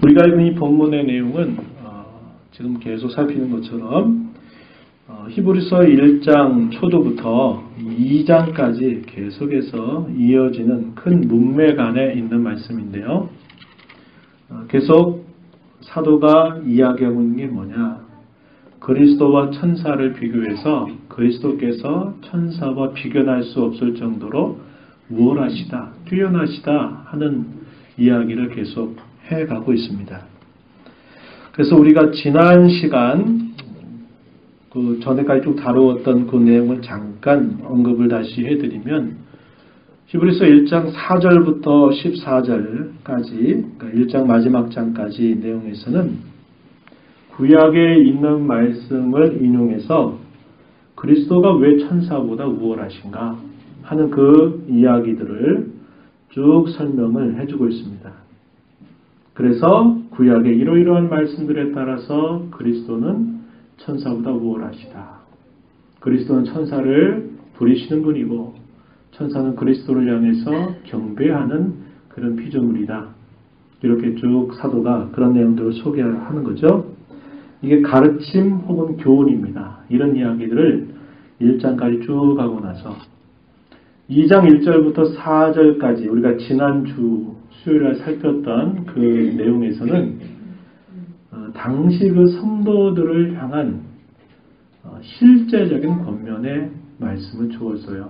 우리가 읽은 이 본문의 내용은 지금 계속 살피는 것처럼 히브리서 1장 초도부터 2장까지 계속해서 이어지는 큰 문맥 안에 있는 말씀인데요. 계속 사도가 이야기하고 있는 게 뭐냐? 그리스도와 천사를 비교해서 그리스도께서 천사와 비교할 수 없을 정도로 우월하시다, 뛰어나시다 하는 이야기를 계속 해가고 있습니다. 그래서 우리가 지난 시간 그 전에까지 쭉 다루었던 그 내용을 잠깐 언급을 다시 해드리면 히브리서 1장 4절부터 14절까지 그러니까 1장 마지막 장까지 내용에서는 구약에 있는 말씀을 인용해서 그리스도가 왜 천사보다 우월하신가 하는 그 이야기들을 쭉 설명을 해주고 있습니다. 그래서 구약의 이러이러한 말씀들에 따라서 그리스도는 천사보다 우월하시다. 그리스도는 천사를 부리시는 분이고 천사는 그리스도를 향해서 경배하는 그런 피조물이다. 이렇게 쭉 사도가 그런 내용들을 소개하는 거죠. 이게 가르침 혹은 교훈입니다. 이런 이야기들을 1장까지 쭉 하고 나서 2장 1절부터 4절까지 우리가 지난주 수요일에 살폈던 그 내용에서는 당시 그 성도들을 향한 실제적인 권면의 말씀을 주었어요.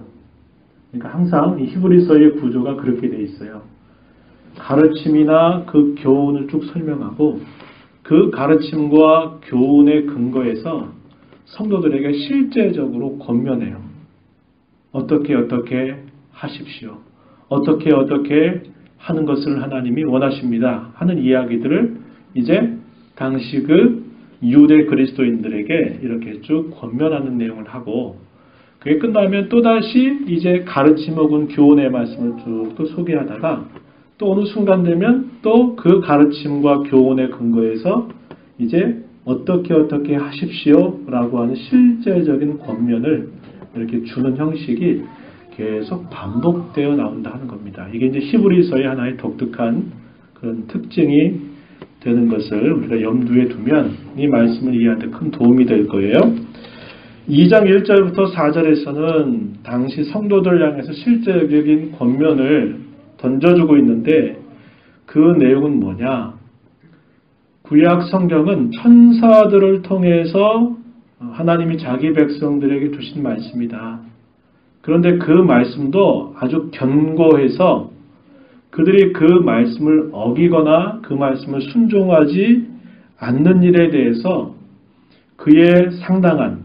그러니까 항상 이 히브리서의 구조가 그렇게 돼 있어요. 가르침이나 그 교훈을 쭉 설명하고 그 가르침과 교훈의 근거에서 성도들에게 실제적으로 권면해요. 어떻게 하십시오. 어떻게 하는 것을 하나님이 원하십니다. 하는 이야기들을 이제 당시 그 유대 그리스도인들에게 이렇게 쭉 권면하는 내용을 하고 그게 끝나면 또다시 이제 가르침 혹은 교훈의 말씀을 쭉 또 소개하다가 또 어느 순간 되면 또 그 가르침과 교훈의 근거에서 이제 어떻게 하십시오 라고 하는 실제적인 권면을 이렇게 주는 형식이 계속 반복되어 나온다 하는 겁니다. 이게 이제 히브리서의 하나의 독특한 그런 특징이 되는 것을 우리가 염두에 두면 이 말씀을 이해하는 데 큰 도움이 될 거예요. 2장 1절부터 4절에서는 당시 성도들 향해서 실제적인 권면을 던져주고 있는데 그 내용은 뭐냐? 구약 성경은 천사들을 통해서 하나님이 자기 백성들에게 주신 말씀이다. 그런데 그 말씀도 아주 견고해서 그들이 그 말씀을 어기거나 그 말씀을 순종하지 않는 일에 대해서 그에 상당한,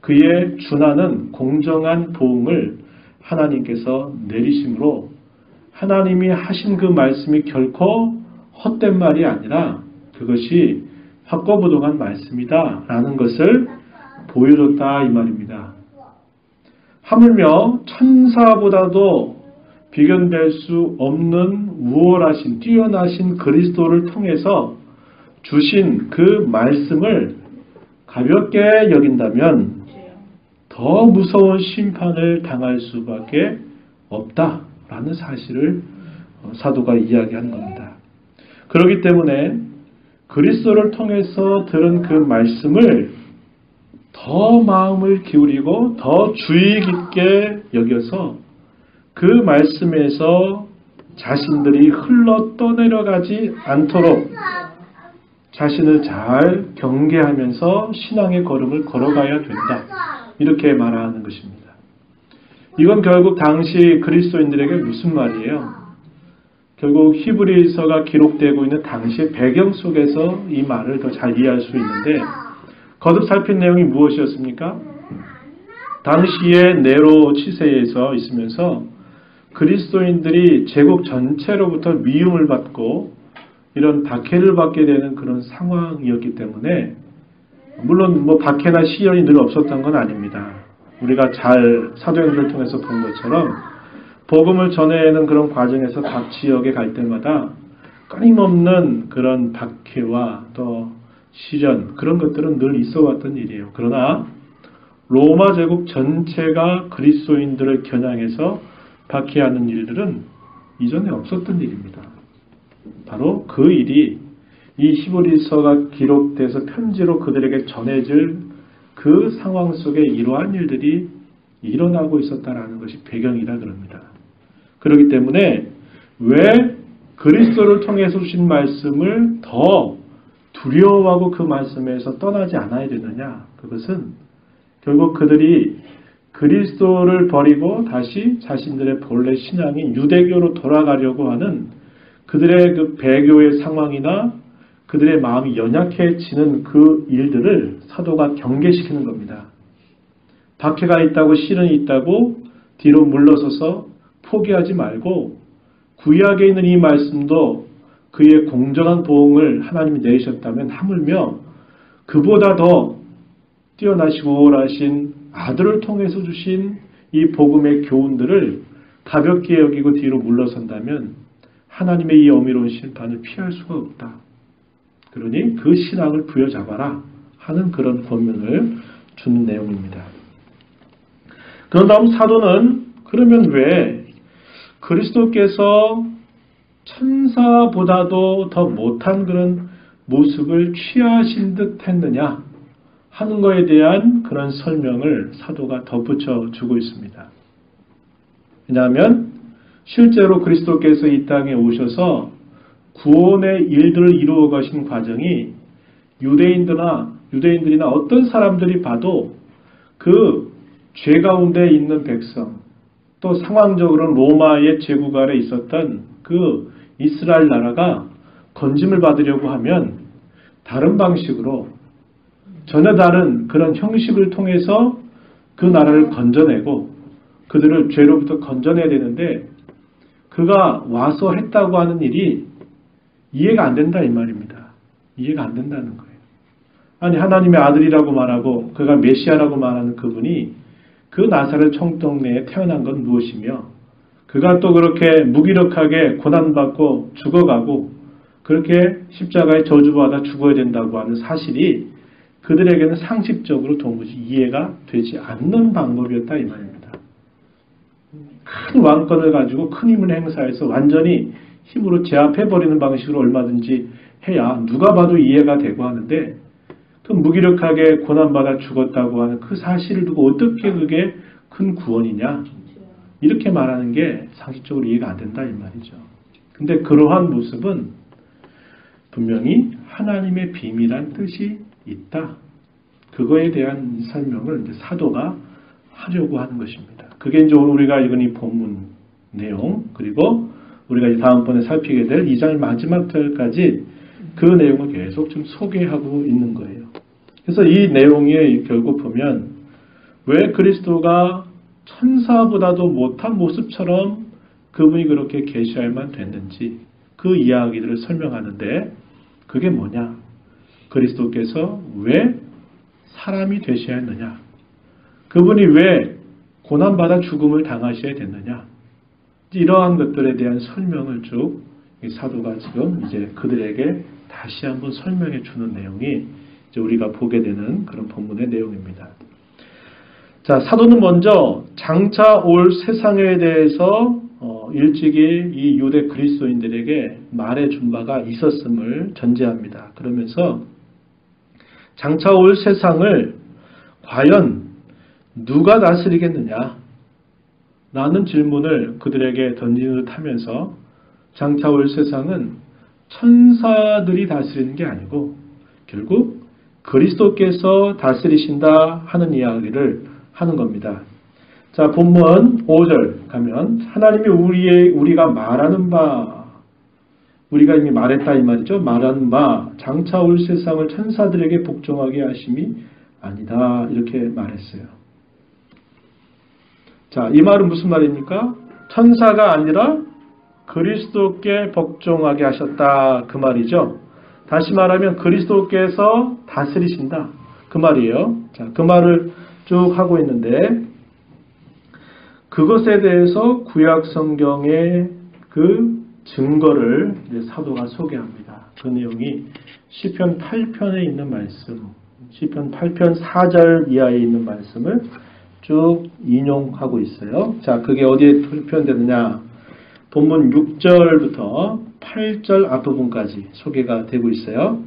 그에 준하는 공정한 보응을 하나님께서 내리심으로 하나님이 하신 그 말씀이 결코 헛된 말이 아니라 그것이 확고부동한 말씀이다 라는 것을 보여줬다 이 말입니다. 하물며 천사보다도 비견될 수 없는 우월하신 뛰어나신 그리스도를 통해서 주신 그 말씀을 가볍게 여긴다면 더 무서운 심판을 당할 수밖에 없다라는 사실을 사도가 이야기하는 겁니다. 그렇기 때문에 그리스도를 통해서 들은 그 말씀을 더 마음을 기울이고 더 주의 깊게 여겨서 그 말씀에서 자신들이 흘러 떠내려가지 않도록 자신을 잘 경계하면서 신앙의 걸음을 걸어가야 된다. 이렇게 말하는 것입니다. 이건 결국 당시 그리스도인들에게 무슨 말이에요? 결국 히브리서가 기록되고 있는 당시의 배경 속에서 이 말을 더 잘 이해할 수 있는데 거듭 살핀 내용이 무엇이었습니까? 당시의 네로 치세에서 있으면서 그리스도인들이 제국 전체로부터 미움을 받고 이런 박해를 받게 되는 그런 상황이었기 때문에 물론 박해나 시련이 늘 없었던 건 아닙니다. 우리가 잘 사도행전을 통해서 본 것처럼 복음을 전해내는 그런 과정에서 각 지역에 갈 때마다 끊임없는 그런 박해와 또 시련 그런 것들은 늘 있어 왔던 일이에요. 그러나 로마 제국 전체가 그리스도인들을 겨냥해서 박해하는 일들은 이전에 없었던 일입니다. 바로 그 일이 이 히브리서가 기록돼서 편지로 그들에게 전해질 그 상황 속에 이러한 일들이 일어나고 있었다라는 것이 배경이라 그럽니다. 그렇기 때문에 왜 그리스도를 통해서 주신 말씀을 더 두려워하고 그 말씀에서 떠나지 않아야 되느냐? 그것은 결국 그들이 그리스도를 버리고 다시 자신들의 본래 신앙인 유대교로 돌아가려고 하는 그들의 그 배교의 상황이나 그들의 마음이 연약해지는 그 일들을 사도가 경계시키는 겁니다. 박해가 있다고 실은이 있다고 뒤로 물러서서 포기하지 말고 구약에 있는 이 말씀도 그의 공정한 보응을 하나님이 내리셨다면 하물며 그보다 더 뛰어나시고 오라신 아들을 통해서 주신 이 복음의 교훈들을 가볍게 여기고 뒤로 물러선다면 하나님의 이 어미로운 심판을 피할 수가 없다. 그러니 그 신앙을 부여잡아라 하는 그런 권면을 주는 내용입니다. 그런 다음 사도는 그러면 왜 그리스도께서 천사보다도 더 못한 그런 모습을 취하신 듯 했느냐 하는 것에 대한 그런 설명을 사도가 덧붙여 주고 있습니다. 왜냐하면 실제로 그리스도께서 이 땅에 오셔서 구원의 일들을 이루어 가신 과정이 유대인들이나 어떤 사람들이 봐도 그 죄 가운데 있는 백성, 또 상황적으로는 로마의 제국 아래 있었던 그 이스라엘 나라가 건짐을 받으려고 하면 다른 방식으로 전혀 다른 그런 형식을 통해서 그 나라를 건져내고 그들을 죄로부터 건져내야 되는데 그가 와서 했다고 하는 일이 이해가 안 된다 이 말입니다. 이해가 안 된다는 거예요. 아니 하나님의 아들이라고 말하고 그가 메시아라고 말하는 그분이 그 나사렛 청동네에 태어난 건 무엇이며 그가 또 그렇게 무기력하게 고난받고 죽어가고 그렇게 십자가에 저주받아 죽어야 된다고 하는 사실이 그들에게는 상식적으로 도무지 이해가 되지 않는 방법이었다 이 말입니다. 큰 왕권을 가지고 큰 힘을 행사해서 완전히 힘으로 제압해버리는 방식으로 얼마든지 해야 누가 봐도 이해가 되고 하는데 그 무기력하게 고난받아 죽었다고 하는 그 사실을 두고 어떻게 그게 큰 구원이냐 이렇게 말하는 게 상식적으로 이해가 안 된다 이 말이죠. 근데 그러한 모습은 분명히 하나님의 비밀한 뜻이 있다. 그거에 대한 설명을 이제 사도가 하려고 하는 것입니다. 그게 이제 오늘 우리가 읽은 이 본문 내용 그리고 우리가 이제 다음번에 살피게 될 2장 마지막 절까지 그 내용을 계속 좀 소개하고 있는 거예요. 그래서 이 내용이 결국 보면 왜 그리스도가 천사보다도 못한 모습처럼 그분이 그렇게 계시해야만 됐는지 그 이야기들을 설명하는데 그게 뭐냐? 그리스도께서 왜 사람이 되셔야 했느냐? 그분이 왜 고난받아 죽음을 당하셔야 됐느냐? 이러한 것들에 대한 설명을 쭉 사도가 지금 이제 그들에게 다시 한번 설명해 주는 내용이 이제 우리가 보게 되는 그런 본문의 내용입니다. 자, 사도는 먼저 장차 올 세상에 대해서 일찍이 이 유대 그리스도인들에게 말해준 바가 있었음을 전제합니다. 그러면서 장차 올 세상을 과연 누가 다스리겠느냐? 라는 질문을 그들에게 던지는 듯 하면서 장차 올 세상은 천사들이 다스리는 게 아니고 결국 그리스도께서 다스리신다 하는 이야기를 하는 겁니다. 자, 본문 5절 가면 하나님이 우리가 말하는 바 우리가 이미 말했다 이 말이죠. 말하는 바 장차 올 세상을 천사들에게 복종하게 하심이 아니다 이렇게 말했어요. 자, 이 말은 무슨 말입니까? 천사가 아니라 그리스도께 복종하게 하셨다 그 말이죠. 다시 말하면 그리스도께서 다스리신다 그 말이에요. 자, 그 말을 쭉 하고 있는데 그것에 대해서 구약 성경의 그 증거를 이제 사도가 소개합니다. 그 내용이 시편 8편에 있는 말씀, 시편 8편 4절 이하에 있는 말씀을 쭉 인용하고 있어요. 자, 그게 어디에 표현되느냐? 본문 6절부터 8절 앞부분까지 소개가 되고 있어요.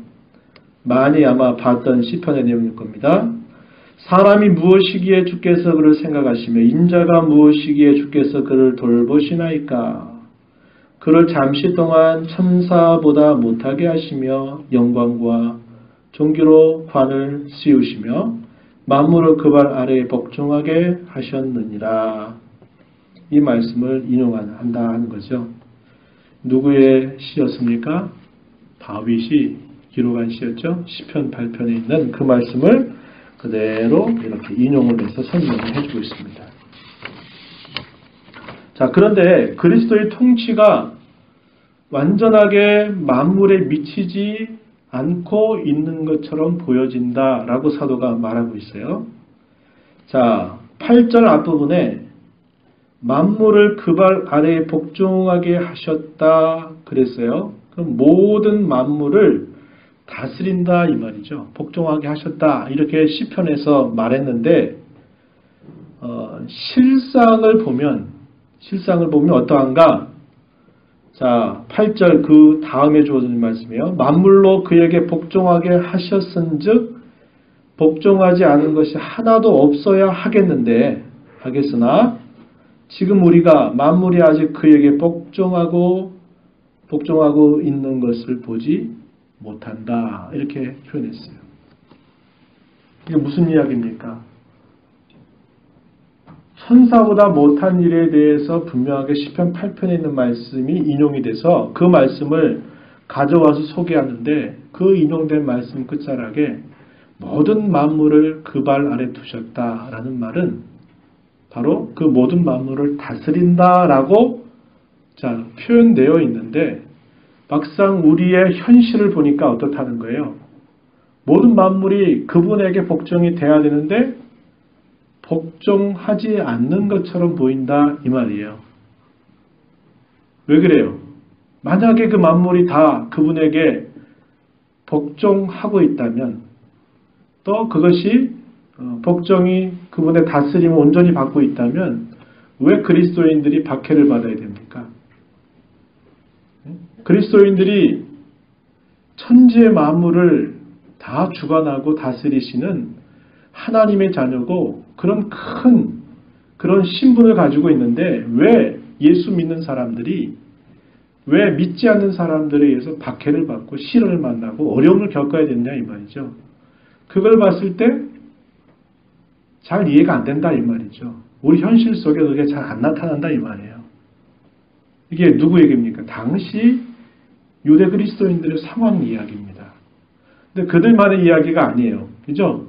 많이 아마 봤던 시편의 내용일 겁니다. 사람이 무엇이기에 주께서 그를 생각하시며 인자가 무엇이기에 주께서 그를 돌보시나이까. 그를 잠시 동안 천사보다 못하게 하시며 영광과 존귀로 관을 씌우시며 만물을 그 발 아래에 복종하게 하셨느니라. 이 말씀을 인용한다 하는 거죠. 누구의 시였습니까? 다윗이 기록한 시였죠. 시편 8편에 있는 그 말씀을 그대로 이렇게 인용을 해서 설명을 해주고 있습니다. 자, 그런데 그리스도의 통치가 완전하게 만물에 미치지 않고 있는 것처럼 보여진다라고 사도가 말하고 있어요. 자, 8절 앞부분에 만물을 그 발 아래에 복종하게 하셨다 그랬어요. 그럼 모든 만물을 다스린다 이 말이죠. 복종하게 하셨다 이렇게 시편에서 말했는데 실상을 보면 어떠한가? 자, 8절 그 다음에 주어진 말씀이에요. 만물로 그에게 복종하게 하셨은즉 복종하지 않은 것이 하나도 없어야 하겠으나 지금 우리가 만물이 아직 그에게 복종하고 있는 것을 보지 못한다. 이렇게 표현했어요. 이게 무슨 이야기입니까? 천사보다 못한 일에 대해서 분명하게 시편 8편에 있는 말씀이 인용이 돼서 그 말씀을 가져와서 소개하는데 그 인용된 말씀 끝자락에 모든 만물을 그 발 아래 두셨다라는 말은 바로 그 모든 만물을 다스린다라고 표현되어 있는데 막상 우리의 현실을 보니까 어떻다는 거예요? 모든 만물이 그분에게 복종이 돼야 되는데 복종하지 않는 것처럼 보인다 이 말이에요. 왜 그래요? 만약에 그 만물이 다 그분에게 복종하고 있다면 또 그것이 복종이 그분의 다스림을 온전히 받고 있다면 왜 그리스도인들이 박해를 받아야 됩니까? 그리스도인들이 천지의 만물을 다 주관하고 다스리시는 하나님의 자녀고 그런 신분을 가지고 있는데 왜 예수 믿는 사람들이 왜 믿지 않는 사람들에 의해서 박해를 받고 시련을 만나고 어려움을 겪어야 되느냐 이 말이죠. 그걸 봤을 때 잘 이해가 안 된다 이 말이죠. 우리 현실 속에 그게 잘 안 나타난다 이 말이에요. 이게 누구 얘기입니까? 당시 유대 그리스도인들의 상황 이야기입니다. 근데 그들만의 이야기가 아니에요. 그죠?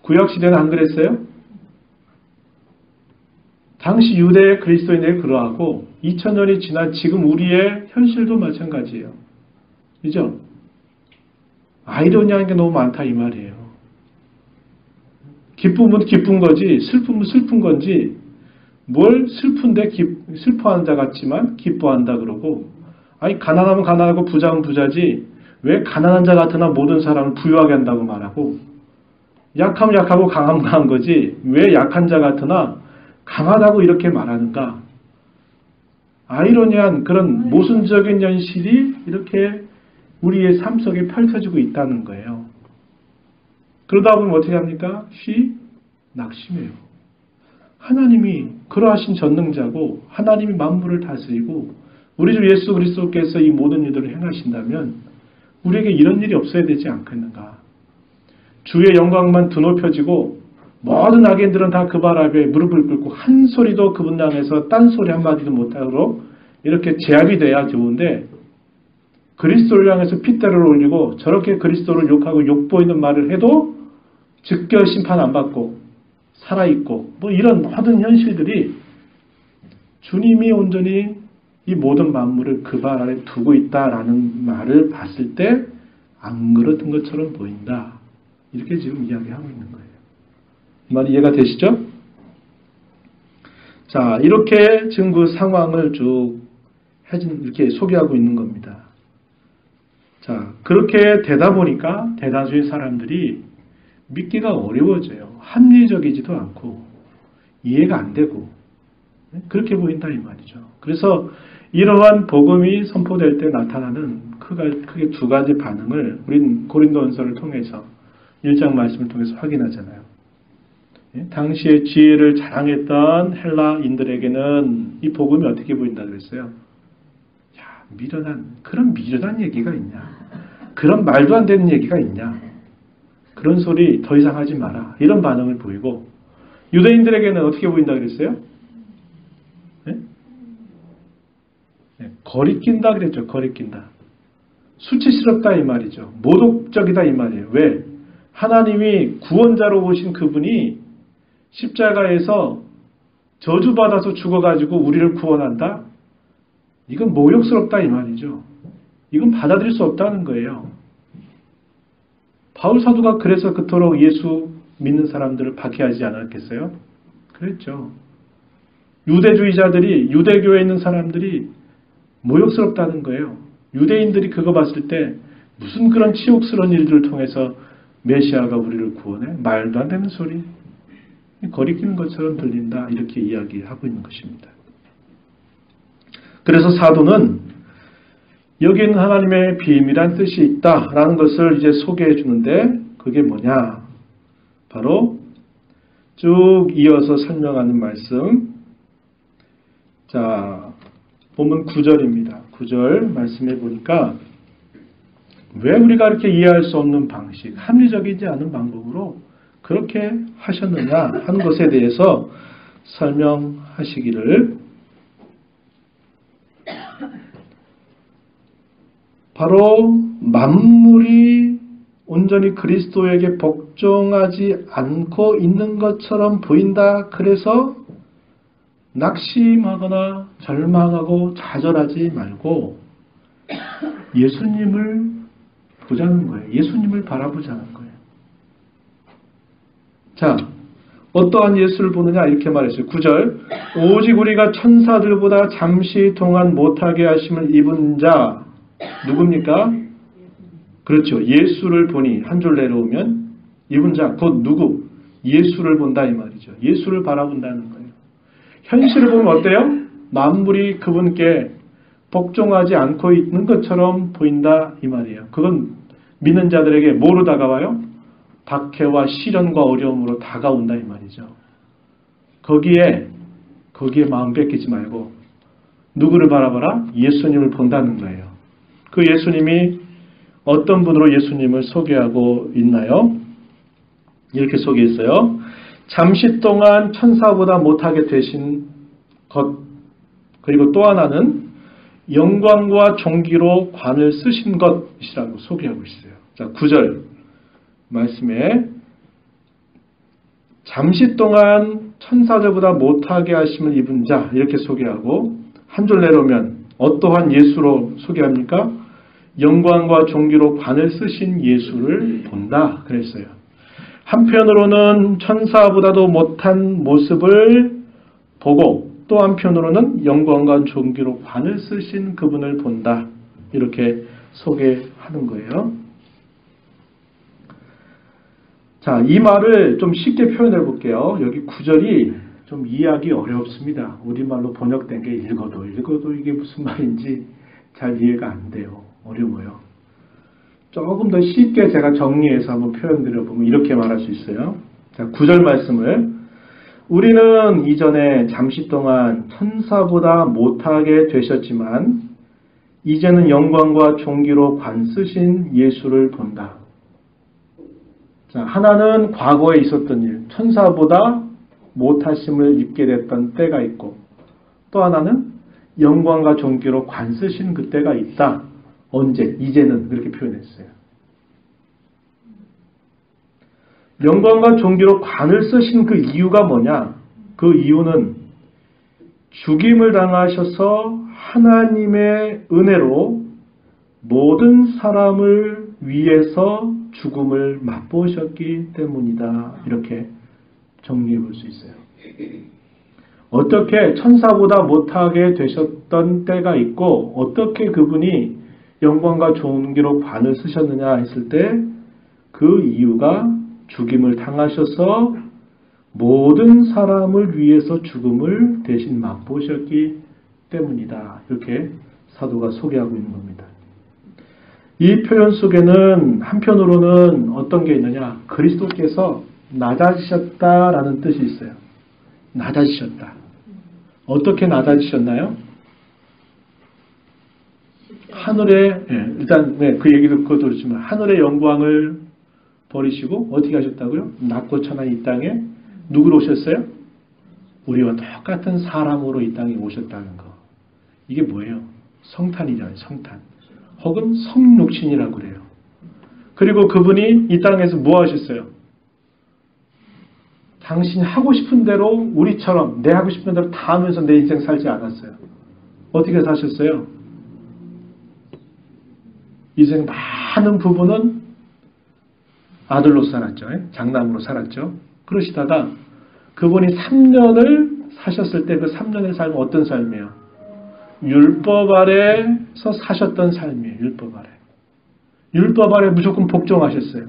구약시대는 안 그랬어요? 당시 유대 그리스도인들이 그러하고 2000년이 지난 지금 우리의 현실도 마찬가지예요. 그죠? 아이러니한 게 너무 많다 이 말이에요. 기쁨은 기쁜 거지 슬픔은 슬픈 건지 뭘 슬픈데 슬퍼하는 자 같지만 기뻐한다 그러고 아니 가난하면 가난하고 부자면 부자지 왜 가난한 자 같으나 모든 사람을 부유하게 한다고 말하고 약하면 약하고 강하면 강한 거지 왜 약한 자 같으나 강하다고 이렇게 말하는가? 아이러니한 그런 모순적인 현실이 이렇게 우리의 삶 속에 펼쳐지고 있다는 거예요. 그러다 보면 어떻게 합니까? 낙심해요. 하나님이 그러하신 전능자고 하나님이 만물을 다스리고 우리 주 예수 그리스도께서 이 모든 일들을 행하신다면 우리에게 이런 일이 없어야 되지 않겠는가? 주의 영광만 드높여지고 모든 악인들은 다 그 발 앞에 무릎을 꿇고 한 소리도 그분 향해서 딴소리 한마디도 못하도록 이렇게 제압이 돼야 좋은데 그리스도를 향해서 핏대를 올리고 저렇게 그리스도를 욕하고 욕보이는 말을 해도 즉결 심판 안 받고 살아있고 이런 모든 현실들이 주님이 온전히 이 모든 만물을 그 발 아래 두고 있다라는 말을 봤을 때 안 그렇던 것처럼 보인다. 이렇게 지금 이야기하고 있는 거예요. 이 말이 이해가 되시죠? 자, 이렇게 지금 그 상황을 쭉 이렇게 소개하고 있는 겁니다. 자, 그렇게 되다 보니까 대다수의 사람들이 믿기가 어려워져요. 합리적이지도 않고 이해가 안 되고 그렇게 보인다 이 말이죠. 그래서 이러한 복음이 선포될 때 나타나는 크게 두 가지 반응을 우린 고린도전서를 통해서 1장 말씀을 통해서 확인하잖아요. 당시에 지혜를 자랑했던 헬라인들에게는 이 복음이 어떻게 보인다 그랬어요? 그런 미련한 얘기가 있냐? 그런 말도 안 되는 얘기가 있냐? 그런 소리 더 이상 하지 마라. 이런 반응을 보이고, 유대인들에게는 어떻게 보인다 그랬어요? 거리낀다 그랬죠. 거리낀다. 수치스럽다 이 말이죠. 모독적이다 이 말이에요. 왜? 하나님이 구원자로 오신 그분이 십자가에서 저주받아서 죽어가지고 우리를 구원한다? 이건 모욕스럽다 이 말이죠. 이건 받아들일 수 없다는 거예요. 바울 사도가 그래서 그토록 예수 믿는 사람들을 박해하지 않았겠어요? 그랬죠. 유대주의자들이, 유대교에 있는 사람들이 모욕스럽다는 거예요. 유대인들이 그거 봤을 때 무슨 그런 치욕스러운 일들을 통해서 메시아가 우리를 구원해? 말도 안 되는 소리. 거리끼는 것처럼 들린다. 이렇게 이야기하고 있는 것입니다. 그래서 사도는 여기 있는 하나님의 비밀한 뜻이 있다라는 것을 이제 소개해 주는데 그게 뭐냐? 바로 쭉 이어서 설명하는 말씀. 자, 본문 9절입니다. 9절 말씀해 보니까 왜 우리가 이렇게 이해할 수 없는 방식, 합리적이지 않은 방법으로 그렇게 하셨느냐 하는 것에 대해서 설명하시기를 바로 만물이 온전히 그리스도에게 복종하지 않고 있는 것처럼 보인다. 그래서 낙심하거나 절망하고 좌절하지 말고 예수님을 보자는 거예요. 예수님을 바라보자는 거예요. 자, 어떠한 예수를 보느냐 이렇게 말했어요. 9절 오직 우리가 천사들보다 잠시 동안 못하게 하심을 입은 자 누굽니까? 그렇죠. 예수를 보니 한 줄 내려오면 입은 자 곧 누구? 예수를 본다 이 말이죠. 예수를 바라본다는 거예요. 현실을 보면 어때요? 만물이 그분께 복종하지 않고 있는 것처럼 보인다 이 말이에요. 그건 믿는 자들에게 뭐로 다가와요? 박해와 시련과 어려움으로 다가온다 이 말이죠. 거기에 마음 뺏기지 말고 누구를 바라봐라? 예수님을 본다는 거예요. 그 예수님이 어떤 분으로 예수님을 소개하고 있나요? 이렇게 소개했어요. 잠시 동안 천사보다 못하게 되신 것, 그리고 또 하나는 영광과 존귀로 관을 쓰신 것이라고 소개하고 있어요. 자, 9절 말씀에 잠시 동안 천사들보다 못하게 하심을 입은 자 이렇게 소개하고 한 줄 내려오면 어떠한 예수로 소개합니까? 영광과 존귀로 관을 쓰신 예수를 본다 그랬어요. 한편으로는 천사보다도 못한 모습을 보고 또 한편으로는 영광과 존귀로 관을 쓰신 그분을 본다. 이렇게 소개하는 거예요. 자, 이 말을 좀 쉽게 표현해 볼게요. 여기 9절이 좀 이해하기 어렵습니다. 우리말로 번역된 게 읽어도 이게 무슨 말인지 잘 이해가 안 돼요. 어려워요. 조금 더 쉽게 제가 정리해서 한번 표현드려보면 이렇게 말할 수 있어요. 자, 9절 말씀을 우리는 이전에 잠시 동안 천사보다 못하게 되셨지만 이제는 영광과 존귀로 관 쓰신 예수를 본다. 자, 하나는 과거에 있었던 일, 천사보다 못하심을 입게 됐던 때가 있고 또 하나는 영광과 존귀로 관 쓰신 그때가 있다. 언제? 이제는 그렇게 표현했어요. 영광과 존귀로 관을 쓰신 그 이유가 뭐냐? 그 이유는 죽임을 당하셔서 하나님의 은혜로 모든 사람을 위해서 죽음을 맛보셨기 때문이다. 이렇게 정리해 볼 수 있어요. 어떻게 천사보다 못하게 되셨던 때가 있고 어떻게 그분이 영광과 존귀로 관을 쓰셨느냐 했을 때 그 이유가 죽임을 당하셔서 모든 사람을 위해서 죽음을 대신 맛보셨기 때문이다. 이렇게 사도가 소개하고 있는 겁니다. 이 표현 속에는 한편으로는 어떤 게 있느냐? 그리스도께서 낮아지셨다라는 뜻이 있어요. 낮아지셨다. 어떻게 낮아지셨나요? 하늘에, 일단 그 얘기도 그것도 그렇지만 하늘의 영광을 버리시고 어떻게 하셨다고요? 낮고 천한 이 땅에 누구로 오셨어요? 우리와 똑같은 사람으로 이 땅에 오셨다는 거. 이게 뭐예요? 성탄이잖아요. 성탄. 혹은 성육신이라고 그래요. 그리고 그분이 이 땅에서 뭐 하셨어요? 당신이 하고 싶은 대로 우리처럼 내 하고 싶은 대로 다 하면서 내 인생 살지 않았어요. 어떻게 사셨어요? 인생 많은 부분은 아들로 살았죠. 장남으로 살았죠. 그러시다가 그분이 3년을 사셨을 때 그 3년의 삶은 어떤 삶이에요? 율법 아래서 사셨던 삶이에요. 율법 아래. 율법 아래 무조건 복종하셨어요.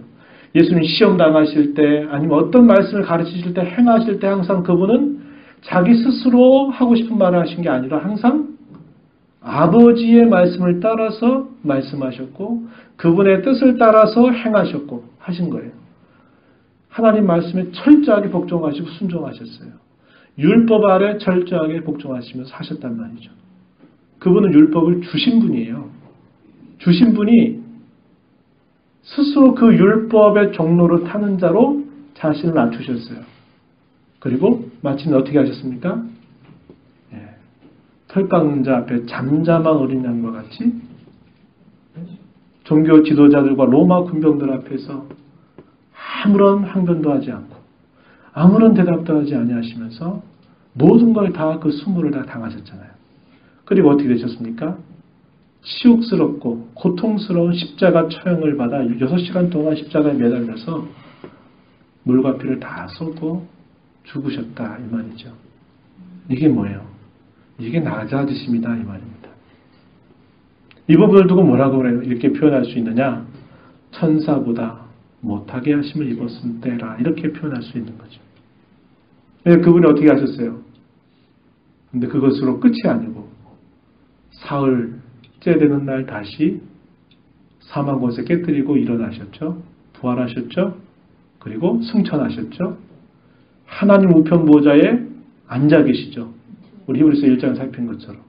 예수님 시험 당하실 때 아니면 어떤 말씀을 가르치실 때 행하실 때 항상 그분은 자기 스스로 하고 싶은 말을 하신 게 아니라 항상 아버지의 말씀을 따라서 말씀하셨고 그분의 뜻을 따라서 행하셨고 하신 거예요. 하나님 말씀에 철저하게 복종하시고 순종하셨어요. 율법 아래 철저하게 복종하시면서 사셨단 말이죠. 그분은 율법을 주신 분이에요. 주신 분이 스스로 그 율법의 종로를 타는 자로 자신을 낮추셨어요. 그리고 마침내 어떻게 하셨습니까? 털 깎는 자 앞에 잠잠한 어린 양과 같이 종교 지도자들과 로마 군병들 앞에서 아무런 항변도 하지 않고 아무런 대답도 하지 아니하시면서 모든 걸 다 그 수모를 다 당하셨잖아요. 그리고 어떻게 되셨습니까? 치욕스럽고 고통스러운 십자가 처형을 받아 6시간 동안 십자가에 매달려서 물과 피를 다 쏟고 죽으셨다 이 말이죠. 이게 뭐예요? 이게 낮아지심이다 이 말입니다. 이 부분을 두고 뭐라고 이렇게 표현할 수 있느냐? 천사보다 못하게 하심을 입었을 때라 이렇게 표현할 수 있는 거죠. 그분이 어떻게 하셨어요? 근데 그것으로 끝이 아니고 사흘째 되는 날 다시 사망 곳에 깨뜨리고 일어나셨죠. 부활하셨죠. 그리고 승천하셨죠. 하나님 우편 보좌에 앉아 계시죠. 우리 히브리서 1장 살핀 것처럼.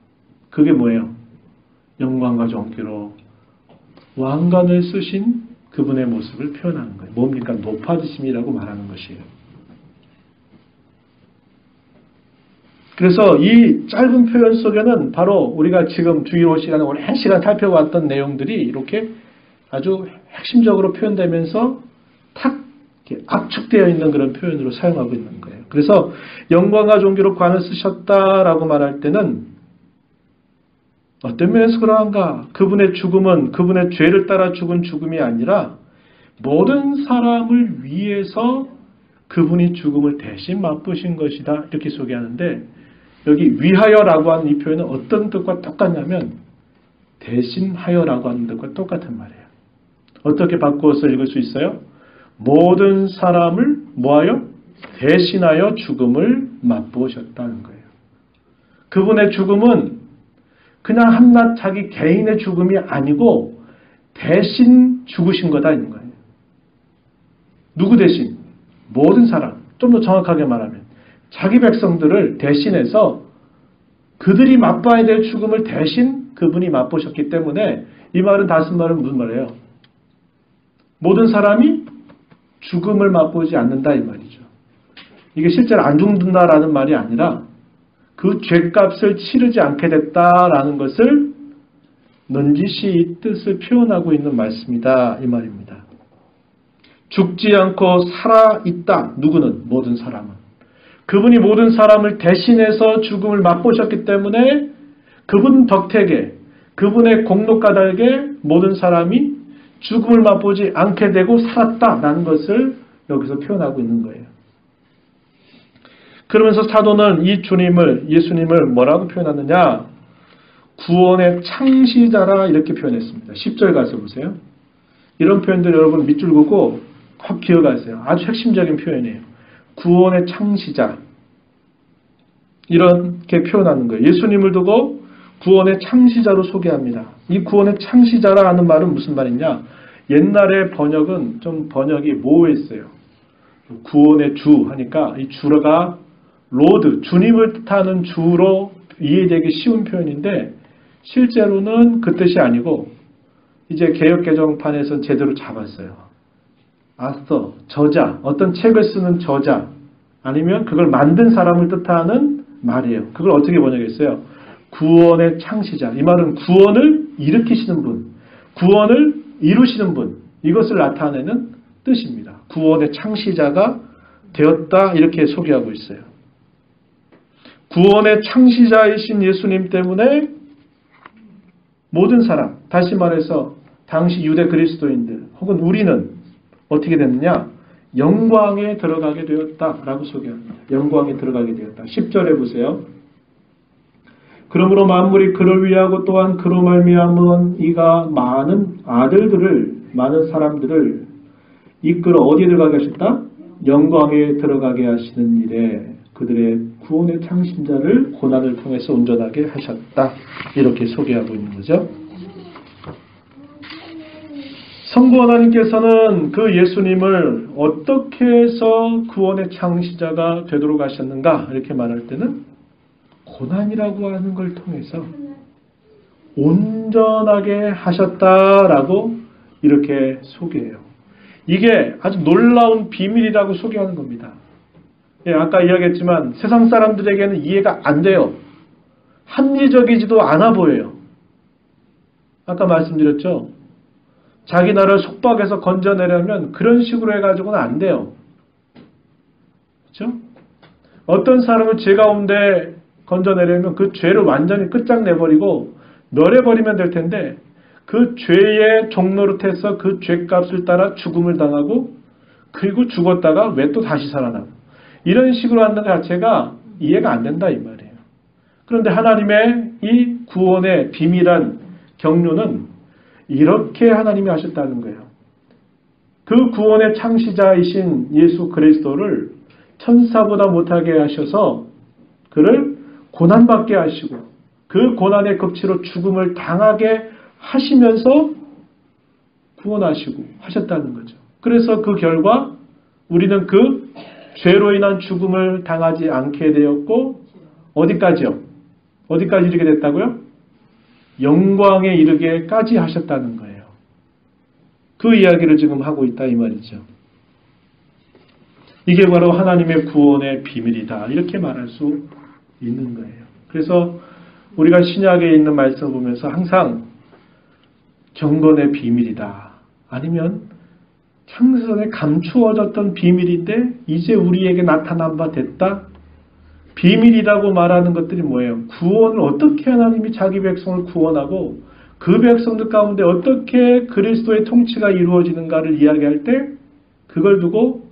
그게 뭐예요? 영광과 존귀로 왕관을 쓰신 그분의 모습을 표현하는 거예요. 뭡니까? 높아지심이라고 말하는 것이에요. 그래서 이 짧은 표현 속에는 바로 우리가 지금 주일호 시간에 오랜 시간 살펴봤던 내용들이 이렇게 아주 핵심적으로 표현되면서 탁 압축되어 있는 그런 표현으로 사용하고 있는 거예요. 그래서 영광과 존귀로 관을 쓰셨다라고 말할 때는 어떤 면에서 그러한가? 그분의 죽음은 그분의 죄를 따라 죽은 죽음이 아니라 모든 사람을 위해서 그분이 죽음을 대신 맛보신 것이다. 이렇게 소개하는데 여기 위하여라고 하는 이 표현은 어떤 뜻과 똑같냐면 대신하여라고 하는 뜻과 똑같은 말이에요. 어떻게 바꾸어서 읽을 수 있어요? 모든 사람을 뭐하여? 대신하여 죽음을 맛보셨다는 거예요. 그분의 죽음은 그냥 한낱 자기 개인의 죽음이 아니고 대신 죽으신 거다 있는 거예요. 누구 대신? 모든 사람. 좀 더 정확하게 말하면 자기 백성들을 대신해서 그들이 맛봐야 될 죽음을 대신 그분이 맛보셨기 때문에 이 말은 다시 말하면 무슨 말이에요? 모든 사람이 죽음을 맛보지 않는다 이 말이죠. 이게 실제로 안 죽는다라는 말이 아니라 그 죄값을 치르지 않게 됐다라는 것을 넌지시 이 뜻을 표현하고 있는 말씀이다 이 말입니다. 죽지 않고 살아있다. 누구는? 모든 사람은. 그분이 모든 사람을 대신해서 죽음을 맛보셨기 때문에 그분 덕택에 그분의 공로 까닭에 모든 사람이 죽음을 맛보지 않게 되고 살았다라는 것을 여기서 표현하고 있는 거예요. 그러면서 사도는 이 주님을 예수님을 뭐라고 표현하느냐? 구원의 창시자라 이렇게 표현했습니다. 10절 가서 보세요. 이런 표현들 여러분 밑줄 긋고 꼭 기억하세요. 아주 핵심적인 표현이에요. 구원의 창시자 이렇게 표현하는 거예요. 예수님을 두고 구원의 창시자로 소개합니다. 이 구원의 창시자라 하는 말은 무슨 말이냐? 옛날의 번역은 좀 번역이 모호했어요. 구원의 주 하니까 이 주가 로드, 주님을 뜻하는 주로 이해되기 쉬운 표현인데 실제로는 그 뜻이 아니고 이제 개역개정판에서는 제대로 잡았어요. 아서, 저자, 어떤 책을 쓰는 저자 아니면 그걸 만든 사람을 뜻하는 말이에요. 그걸 어떻게 번역했어요? 구원의 창시자. 이 말은 구원을 일으키시는 분, 구원을 이루시는 분, 이것을 나타내는 뜻입니다. 구원의 창시자가 되었다 이렇게 소개하고 있어요. 구원의 창시자이신 예수님 때문에 모든 사람, 다시 말해서 당시 유대 그리스도인들 혹은 우리는 어떻게 됐느냐? 영광에 들어가게 되었다라고 소개합니다. 영광에 들어가게 되었다. 10절에 보세요. 그러므로 만물이 그를 위하고 또한 그로 말미암은 이가 많은 아들들을, 많은 사람들을 이끌어 어디에 들어가게 하셨다? 영광에 들어가게 하시는 일에 그들의 구원의 창신자를 고난을 통해서 온전하게 하셨다. 이렇게 소개하고 있는 거죠. 성부 하나님께서는 그 예수님을 어떻게 해서 구원의 창시자가 되도록 하셨는가? 이렇게 말할 때는 고난이라고 하는 걸 통해서 온전하게 하셨다라고 이렇게 소개해요. 이게 아주 놀라운 비밀이라고 소개하는 겁니다. 예, 아까 이야기했지만 세상 사람들에게는 이해가 안 돼요. 합리적이지도 않아 보여요. 아까 말씀드렸죠. 자기 나라를 속박해서 건져내려면 그런 식으로 해가지고는 안 돼요. 그렇죠? 어떤 사람을 죄 가운데 건져내려면 그 죄를 완전히 끝장내버리고 멸해버리면 될 텐데 그 죄의 종노릇해서 그 죄값을 따라 죽음을 당하고 그리고 죽었다가 왜 또 다시 살아나고 이런 식으로 하는 것 자체가 이해가 안 된다 이 말이에요. 그런데 하나님의 이 구원의 비밀한 경륜은 이렇게 하나님이 하셨다는 거예요. 그 구원의 창시자이신 예수 그리스도를 천사보다 못하게 하셔서 그를 고난받게 하시고 그 고난의 극치로 죽음을 당하게 하시면서 구원하시고 하셨다는 거죠. 그래서 그 결과 우리는 그 죄로 인한 죽음을 당하지 않게 되었고 어디까지요? 어디까지 이르게 됐다고요? 영광에 이르게까지 하셨다는 거예요. 그 이야기를 지금 하고 있다 이 말이죠. 이게 바로 하나님의 구원의 비밀이다. 이렇게 말할 수 있는 거예요. 그래서 우리가 신약에 있는 말씀을 보면서 항상 경건의 비밀이다. 아니면 창세전에 감추어졌던 비밀인데 이제 우리에게 나타난 바 됐다. 비밀이라고 말하는 것들이 뭐예요? 구원을 어떻게 하나님이 자기 백성을 구원하고 그 백성들 가운데 어떻게 그리스도의 통치가 이루어지는가를 이야기할 때 그걸 두고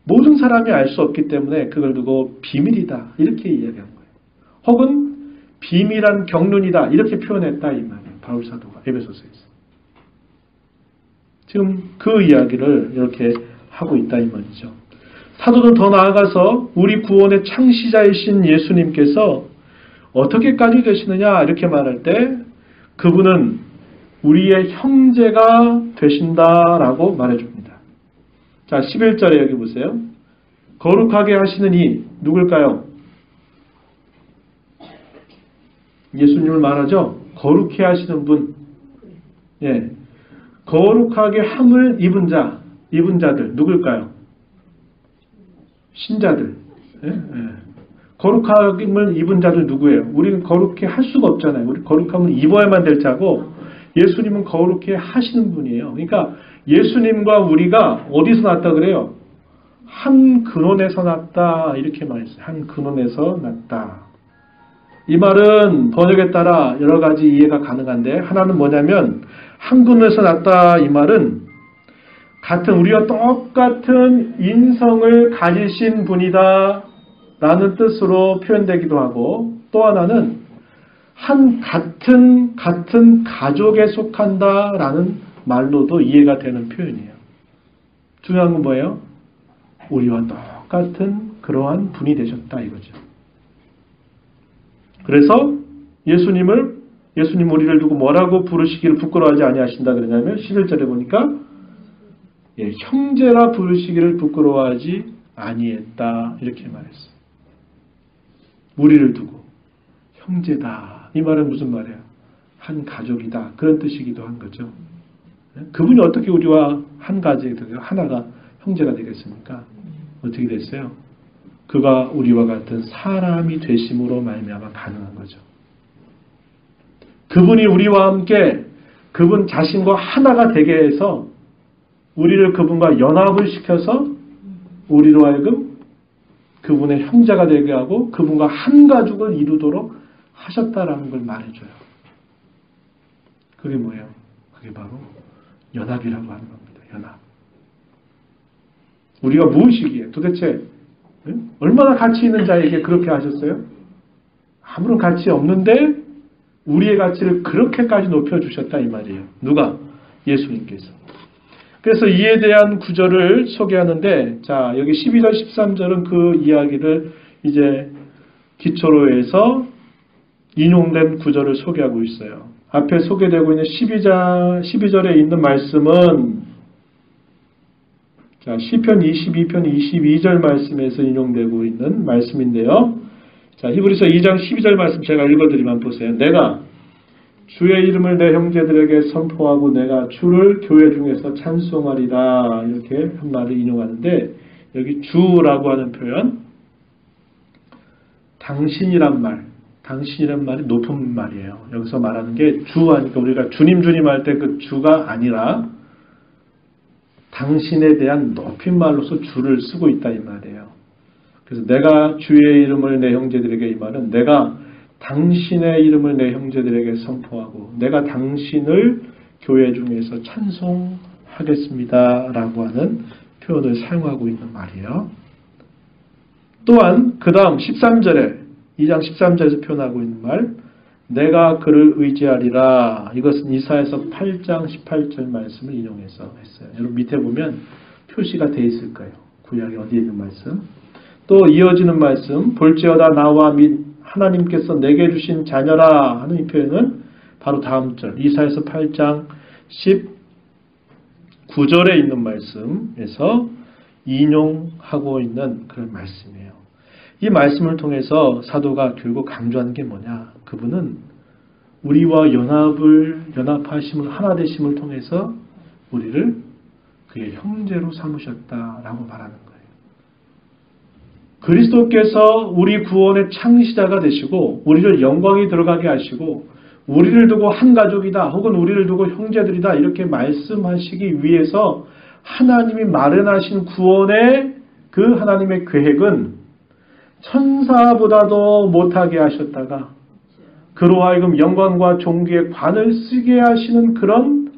모든 사람이 알 수 없기 때문에 그걸 두고 비밀이다. 이렇게 이야기한 거예요. 혹은 비밀한 경륜이다. 이렇게 표현했다. 이 말이에요. 바울 사도가 에베소서에서. 지금 그 이야기를 이렇게 하고 있다. 이 말이죠. 사도는 더 나아가서 우리 구원의 창시자이신 예수님께서 어떻게까지 되시느냐 이렇게 말할 때 그분은 우리의 형제가 되신다라고 말해줍니다. 자, 11절에 여기 보세요. 거룩하게 하시는 이 누굴까요? 예수님을 말하죠. 거룩해 하시는 분. 예. 거룩하게 함을 입은 자들 누굴까요? 신자들. 예? 예. 거룩함을 입은 자들 누구예요? 우리는 거룩해 할 수가 없잖아요. 우리 거룩함을 입어야만 될 자고 예수님은 거룩해 하시는 분이에요. 그러니까 예수님과 우리가 어디서 났다 그래요? 한 근원에서 났다 이렇게 말했어요. 한 근원에서 났다. 이 말은 번역에 따라 여러 가지 이해가 가능한데 하나는 뭐냐면 한 근원에서 났다 이 말은 같은 우리와 똑같은 인성을 가지신 분이다 라는 뜻으로 표현되기도 하고 또 하나는 같은 가족에 속한다 라는 말로도 이해가 되는 표현이에요. 중요한 건 뭐예요? 우리와 똑같은 그러한 분이 되셨다 이거죠. 그래서 예수님 우리를 두고 뭐라고 부르시기를 부끄러워하지 아니하신다 그러냐면 11절에 보니까 형제라 부르시기를 부끄러워하지 아니했다 이렇게 말했어요. 우리를 두고 형제다. 이 말은 무슨 말이에요? 한 가족이다. 그런 뜻이기도 한 거죠. 그분이 어떻게 우리와 한 가족이 되고 하나가 형제가 되겠습니까? 어떻게 됐어요? 그가 우리와 같은 사람이 되심으로 말미암아 가능한 거죠. 그분이 우리와 함께 그분 자신과 하나가 되게 해서 우리를 그분과 연합을 시켜서 우리로 하여금 그분의 형제가 되게 하고 그분과 한 가족을 이루도록 하셨다라는 걸 말해줘요. 그게 뭐예요? 그게 바로 연합이라고 하는 겁니다. 연합. 우리가 무엇이기에 도대체 얼마나 가치 있는 자에게 그렇게 하셨어요? 아무런 가치 없는데 우리의 가치를 그렇게까지 높여주셨다 이 말이에요. 누가? 예수님께서. 그래서 이에 대한 구절을 소개하는데 자 여기 12절 13절은 그 이야기를 이제 기초로 해서 인용된 구절을 소개하고 있어요. 앞에 소개되고 있는 12절에 있는 말씀은 자 시편 22편 22절 말씀에서 인용되고 있는 말씀인데요. 자 히브리서 2장 12절 말씀 제가 읽어드리면 보세요. 내가 주의 이름을 내 형제들에게 선포하고 내가 주를 교회 중에서 찬송하리라 이렇게 한 말을 인용하는데 여기 주라고 하는 표현 당신이란 말이 높은 말이에요. 여기서 말하는 게 주 하니까 우리가 주님 할 때 그 주가 아니라 당신에 대한 높임말로서 주를 쓰고 있다 이 말이에요. 그래서 내가 주의 이름을 내 형제들에게 이 말은 내가 당신의 이름을 내 형제들에게 선포하고 내가 당신을 교회 중에서 찬송하겠습니다 라고 하는 표현을 사용하고 있는 말이에요. 또한 그 다음 13절에 2장 13절에서 표현하고 있는 말 내가 그를 의지하리라 이것은 이사야서 8장 18절 말씀을 인용해서 했어요. 여러분 밑에 보면 표시가 되어 있을 거예요. 구약에 어디에 있는 말씀 또 이어지는 말씀 볼지어다 나와 및 하나님께서 내게 주신 자녀라 하는 이 표현은 바로 다음 절 이사야서 8장 19절에 있는 말씀에서 인용하고 있는 그런 말씀이에요. 이 말씀을 통해서 사도가 결국 강조하는 게 뭐냐 그분은 우리와 연합하심을 하나 되심을 통해서 우리를 그의 형제로 삼으셨다라고 말하는 거예요. 그리스도께서 우리 구원의 창시자가 되시고 우리를 영광이 들어가게 하시고 우리를 두고 한 가족이다 혹은 우리를 두고 형제들이다 이렇게 말씀하시기 위해서 하나님이 마련하신 구원의 그 하나님의 계획은 천사보다도 못하게 하셨다가 그로 하여금 영광과 존귀의 관을 쓰게 하시는 그런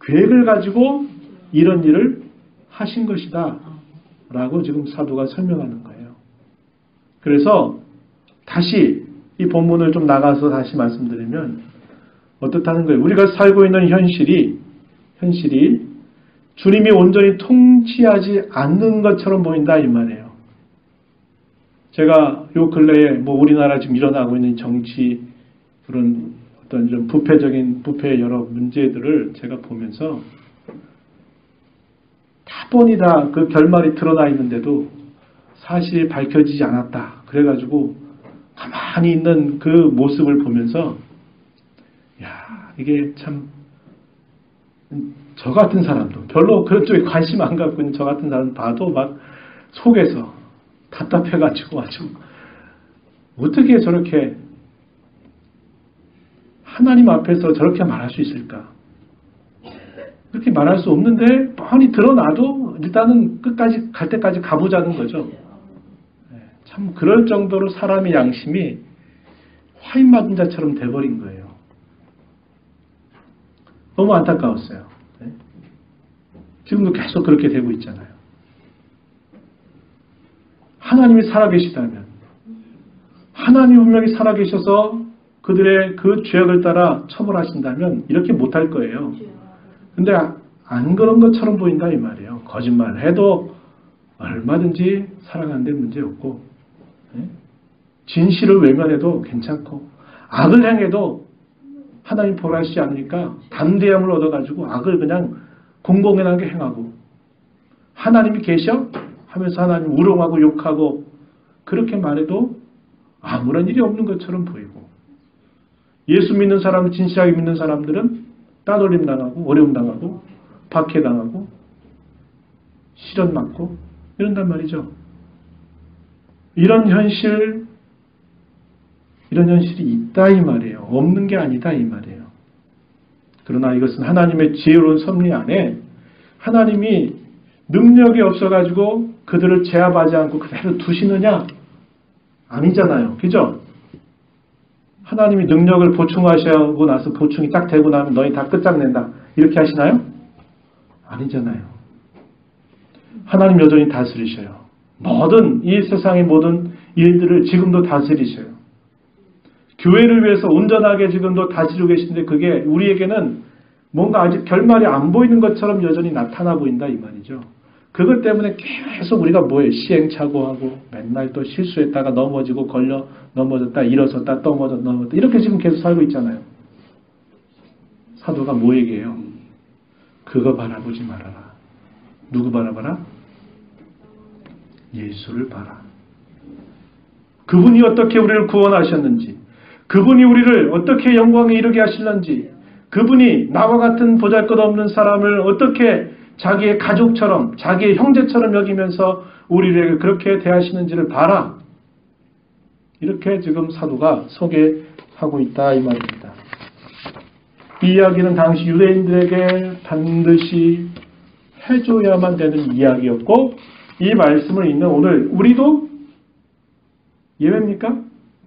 계획을 가지고 이런 일을 하신 것이다 라고 지금 사도가 설명하는 거예요. 그래서 다시 이 본문을 좀 나가서 다시 말씀드리면 어떻다는 거예요. 우리가 살고 있는 현실이 주님이 온전히 통치하지 않는 것처럼 보인다 이 말이에요. 제가 요 근래에 우리나라 지금 일어나고 있는 정치 그런 어떤 이런 부패의 여러 문제들을 제가 보면서 다번이 다 그 결말이 드러나 있는데도 사실이 밝혀지지 않았다. 그래가지고 가만히 있는 그 모습을 보면서 야 이게 참 저 같은 사람도 별로 그런 쪽에 관심 안 갖고 있는 저 같은 사람 봐도 막 속에서 답답해가지고 아주 어떻게 저렇게 하나님 앞에서 저렇게 말할 수 있을까? 그렇게 말할 수 없는데 뻔히 드러나도 일단은 끝까지 갈 때까지 가보자는 거죠. 참 그럴 정도로 사람의 양심이 화인 맞은 자처럼 돼버린 거예요. 너무 안타까웠어요. 지금도 계속 그렇게 되고 있잖아요. 하나님이 살아계시다면 하나님이 분명히 살아계셔서 그들의 그 죄악을 따라 처벌하신다면 이렇게 못할 거예요. 근데 안 그런 것처럼 보인다 이 말이에요. 거짓말을 해도 얼마든지 살아가는 데 문제없고 진실을 외면해도 괜찮고 악을 행해도 하나님 보라시지 않으니까 담대함을 얻어가지고 악을 그냥 공공연하게 행하고 하나님이 계셔? 하면서 하나님 우롱하고 욕하고 그렇게 말해도 아무런 일이 없는 것처럼 보이고 예수 믿는 사람, 진실하게 믿는 사람들은 따돌림 당하고 어려움 당하고 박해 당하고 시련 맞고 이런단 말이죠. 이런 현실이 있다 이 말이에요. 없는 게 아니다 이 말이에요. 그러나 이것은 하나님의 지혜로운 섭리 안에 하나님이 능력이 없어가지고 그들을 제압하지 않고 그대로 두시느냐? 아니잖아요. 그죠? 하나님이 능력을 보충하시고 나서 보충이 딱 되고 나면 너희 다 끝장낸다. 이렇게 하시나요? 아니잖아요. 하나님 여전히 다스리셔요. 모든 이 세상의 모든 일들을 지금도 다스리셔요. 교회를 위해서 온전하게 지금도 다스리고 계신데 그게 우리에게는 뭔가 아직 결말이 안 보이는 것처럼 여전히 나타나 보인다 이 말이죠. 그것 때문에 계속 우리가 뭐예요? 시행착오하고 맨날 또 실수했다가 넘어지고 걸려 넘어졌다 일어섰다 넘어졌다 이렇게 지금 계속 살고 있잖아요. 사도가 뭐 얘기해요? 그거 바라보지 말아라. 누구 바라봐라? 예수를 봐라. 그분이 어떻게 우리를 구원하셨는지 그분이 우리를 어떻게 영광에 이르게 하실는지 그분이 나와 같은 보잘것없는 사람을 어떻게 자기의 가족처럼 자기의 형제처럼 여기면서 우리를 그렇게 대하시는지를 봐라. 이렇게 지금 사도가 소개하고 있다 이 말입니다. 이 이야기는 당시 유대인들에게 반드시 해줘야만 되는 이야기였고 이 말씀을 읽는 오늘 우리도 예외입니까?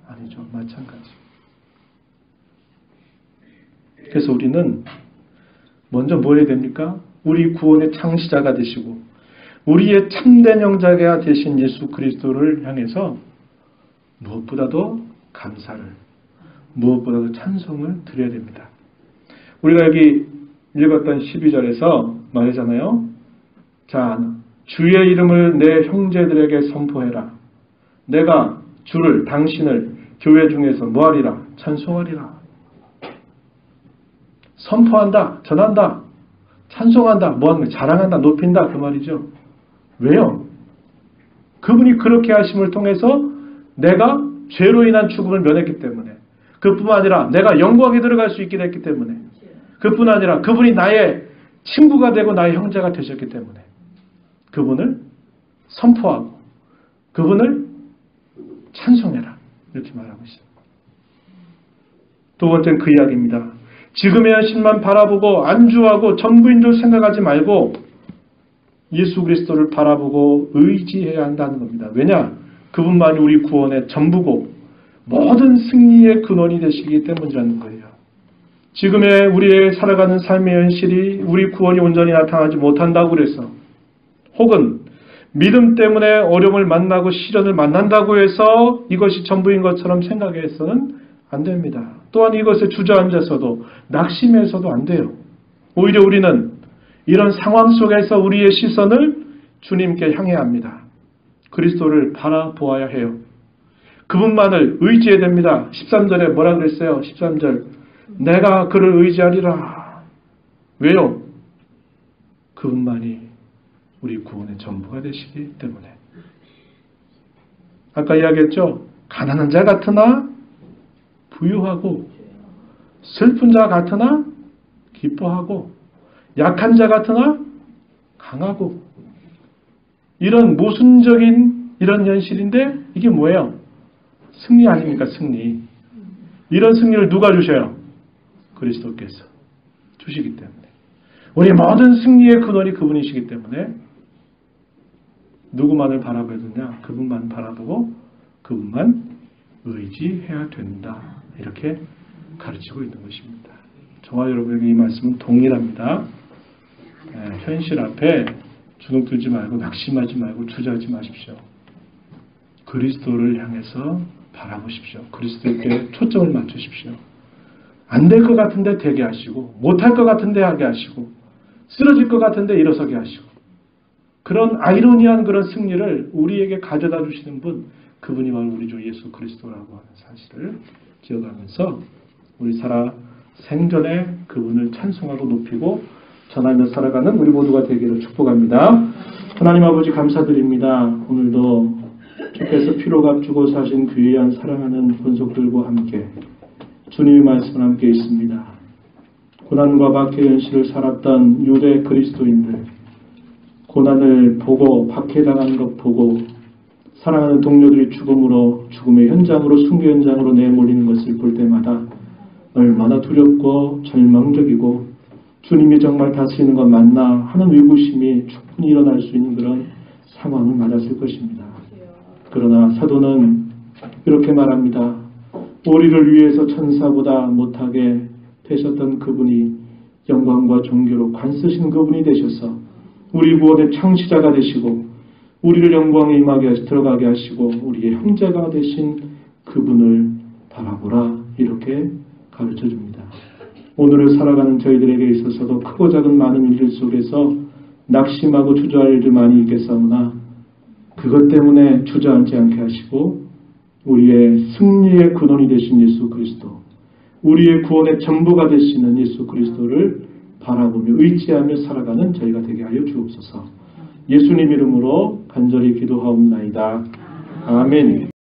아니죠. 마찬가지. 그래서 우리는 먼저 뭐 해야 됩니까? 우리 구원의 창시자가 되시고 우리의 참된 영자가 되신 예수 그리스도를 향해서 무엇보다도 감사를 무엇보다도 찬송을 드려야 됩니다. 우리가 여기 읽었던 12절에서 말하잖아요. 자, 주의 이름을 내 형제들에게 선포해라. 내가 주를 당신을 교회 중에서 뭐하리라? 찬송하리라. 선포한다. 전한다. 찬송한다. 뭐하는 거야? 자랑한다. 높인다. 그 말이죠. 왜요? 그분이 그렇게 하심을 통해서 내가 죄로 인한 죽음을 면했기 때문에 그뿐만 아니라 내가 영광에 들어갈 수 있게 됐기 때문에 그뿐 아니라 그분이 나의 친구가 되고 나의 형제가 되셨기 때문에 그분을 선포하고 그분을 찬송해라. 이렇게 말하고 있습니다. 두 번째는 그 이야기입니다. 지금의 현실만 바라보고 안주하고 전부인 줄 생각하지 말고 예수 그리스도를 바라보고 의지해야 한다는 겁니다. 왜냐? 그분만이 우리 구원의 전부고 모든 승리의 근원이 되시기 때문이라는 거예요. 지금의 우리의 살아가는 삶의 현실이 우리 구원이 온전히 나타나지 못한다고 그래서 혹은 믿음 때문에 어려움을 만나고 시련을 만난다고 해서 이것이 전부인 것처럼 생각해서는 안 됩니다. 또한 이것에 주저앉아서도 낙심해서도 안 돼요. 오히려 우리는 이런 상황 속에서 우리의 시선을 주님께 향해야 합니다. 그리스도를 바라보아야 해요. 그분만을 의지해야 됩니다. 13절에 뭐라 그랬어요? 13절 내가 그를 의지하리라. 왜요? 그분만이 우리 구원의 전부가 되시기 때문에. 아까 이야기했죠? 가난한 자 같으나 부유하고 슬픈 자 같으나 기뻐하고 약한 자 같으나 강하고 이런 모순적인 이런 현실인데 이게 뭐예요? 승리 아닙니까? 승리. 이런 승리를 누가 주셔요? 그리스도께서 주시기 때문에. 우리 모든 승리의 근원이 그분이시기 때문에 누구만을 바라봐야 되냐? 그분만 바라보고 그분만 의지해야 된다. 이렇게 가르치고 있는 것입니다. 저와 여러분에게 이 말씀은 동일합니다. 현실 앞에 주눅들지 말고 낙심하지 말고 주저하지 마십시오. 그리스도를 향해서 바라보십시오. 그리스도께 초점을 맞추십시오. 안 될 것 같은데 되게 하시고 못할 것 같은데 하게 하시고 쓰러질 것 같은데 일어서게 하시고 그런 아이러니한 그런 승리를 우리에게 가져다 주시는 분 그분이 바로 우리 주 예수 그리스도라고 하는 사실을 지어가면서 우리 살아 생전에 그분을 찬송하고 높이고 전하며 살아가는 우리 모두가 되기를 축복합니다. 하나님 아버지 감사드립니다. 오늘도 주께서 피로 값주고 사신 귀한 사랑하는 권속들과 함께 주님의 말씀을 함께 있습니다. 고난과 박해 현실을 살았던 유대 그리스도인들, 고난을 보고 박해당하는 것 보고 사랑하는 동료들이 죽음의 현장으로 순교 현장으로 내몰리는 것을 볼 때마다 얼마나 두렵고 절망적이고 주님이 정말 다스리는 것 맞나 하는 의구심이 충분히 일어날 수 있는 그런 상황을 맞았을 것입니다. 그러나 사도는 이렇게 말합니다. 우리를 위해서 천사보다 못하게 되셨던 그분이 영광과 존귀로 관쓰신 그분이 되셔서 우리 구원의 창시자가 되시고 우리를 영광에 임하게 들어가게 하시고 우리의 형제가 되신 그분을 바라보라 이렇게 가르쳐 줍니다. 오늘을 살아가는 저희들에게 있어서도 크고 작은 많은 일들 속에서 낙심하고 주저할 일들 많이 있겠사오나 그것 때문에 주저앉지 않게 하시고 우리의 승리의 근원이 되신 예수 그리스도, 우리의 구원의 전부가 되시는 예수 그리스도를 바라보며 의지하며 살아가는 저희가 되게 하여 주옵소서. 예수님 이름으로 간절히 기도하옵나이다. 아멘.